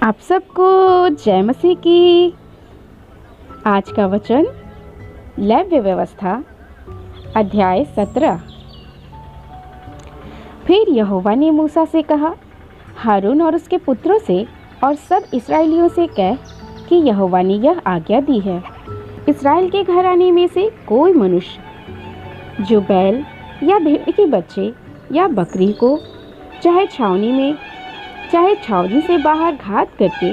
आप सबको जय मसीह की। आज का वचन लेव्य व्यवस्था अध्याय 17। फिर यहोवा ने मूसा से कहा, हारून और उसके पुत्रों से और सब इस्राएलियों से कह कि यहोवा ने यह आज्ञा दी है, इस्राएल के घराने में से कोई मनुष्य जो बैल या भेड़ के बच्चे या बकरी को चाहे छावनी से बाहर घात करके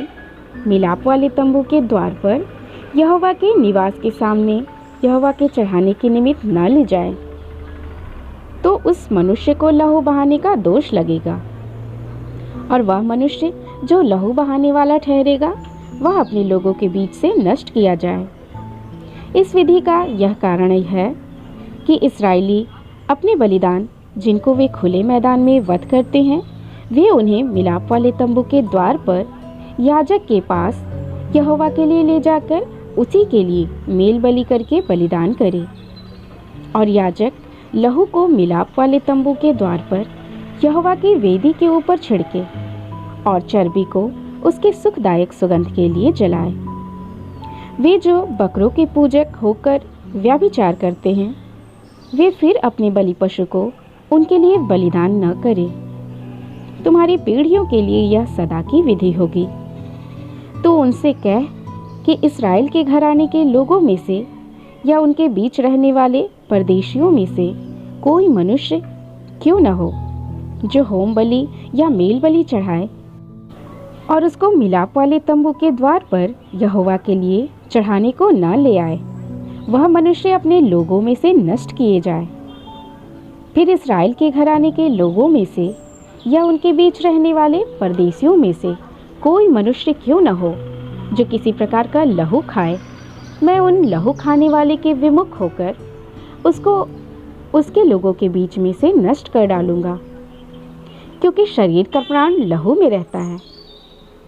मिलाप वाले तंबू के द्वार पर यहोवा के निवास के सामने यहोवा के चढ़ाने के निमित्त न ले जाए, तो उस मनुष्य को लहू बहाने का दोष लगेगा। और वह मनुष्य जो लहू बहाने वाला ठहरेगा, वह अपने लोगों के बीच से नष्ट किया जाए। इस विधि का यह कारण है कि इस्राएली अपने बलिदान जिनको वे खुले मैदान में वध करते हैं, वे उन्हें मिलाप वाले तंबू के द्वार पर याजक के पास यहोवा के लिए ले जाकर उसी के लिए मेल बलि करके बलिदान करे। और याजक लहू को मिलाप वाले तंबू के द्वार पर यहोवा की वेदी के ऊपर छिड़के और चर्बी को उसके सुखदायक सुगंध के लिए जलाए। वे जो बकरों के पूजक होकर व्यभिचार करते हैं, वे फिर अपने बलि पशु को उनके लिए बलिदान न करें। तुम्हारी पीढ़ियों के लिए यह सदा की विधि होगी। तो उनसे कह कि इस्राएल के घराने के लोगों में से या उनके बीच रहने वाले परदेशियों में से कोई मनुष्य क्यों न हो जो होम बलि या मेल बलि चढ़ाए और उसको मिलाप वाले तंबू के द्वार पर यहोवा के लिए चढ़ाने को न ले आए, वह मनुष्य अपने लोगों में से नष्ट किए जाए। फिर इस्राएल के घराने के लोगों में से या उनके बीच रहने वाले परदेशियों में से कोई मनुष्य क्यों न हो जो किसी प्रकार का लहू खाए, मैं उन लहू खाने वाले के विमुख होकर उसको उसके लोगों के बीच में से नष्ट कर डालूंगा। क्योंकि शरीर का प्राण लहू में रहता है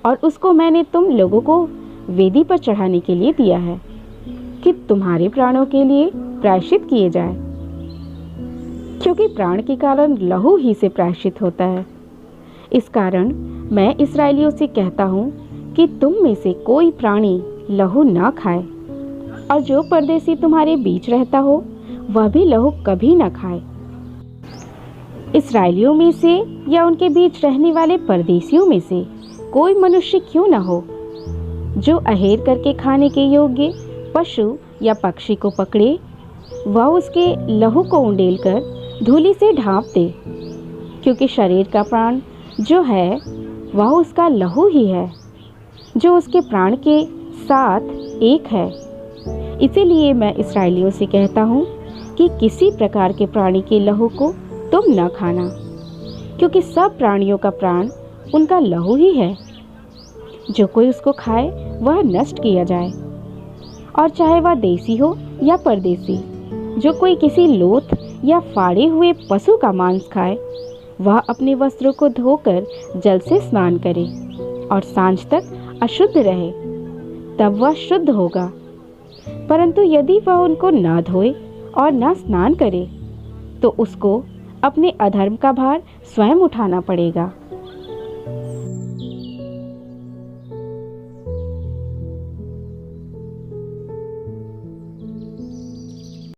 और उसको मैंने तुम लोगों को वेदी पर चढ़ाने के लिए दिया है कि तुम्हारे प्राणों के लिए प्रायश्चित किए जाए, क्योंकि प्राण के कारण लहू ही से प्रायश्चित होता है। इस कारण मैं इस्राएलियों से कहता हूँ कि तुम में से कोई प्राणी लहू ना खाए, और जो परदेशी तुम्हारे बीच रहता हो वह भी लहू कभी ना खाए। इस्राएलियों में से या उनके बीच रहने वाले परदेशियों में से कोई मनुष्य क्यों न हो जो अहेर करके खाने के योग्य पशु या पक्षी को पकड़े, वह उसके लहू को उंडेल कर धूलि से ढांप दे, क्योंकि शरीर का प्राण जो है वह उसका लहू ही है, जो उसके प्राण के साथ एक है। इसीलिए मैं इस्राएलियों से कहता हूँ कि किसी प्रकार के प्राणी के लहू को तुम न खाना, क्योंकि सब प्राणियों का प्राण उनका लहू ही है। जो कोई उसको खाए वह नष्ट किया जाए। और चाहे वह देसी हो या परदेसी, जो कोई किसी लोथ या फाड़े हुए पशु का मांस खाए, वह अपने वस्त्रों को धोकर जल से स्नान करे और सांझ तक अशुद्ध रहे, तब वह शुद्ध होगा। परंतु यदि वह उनको न धोए और न स्नान करे, तो उसको अपने अधर्म का भार स्वयं उठाना पड़ेगा।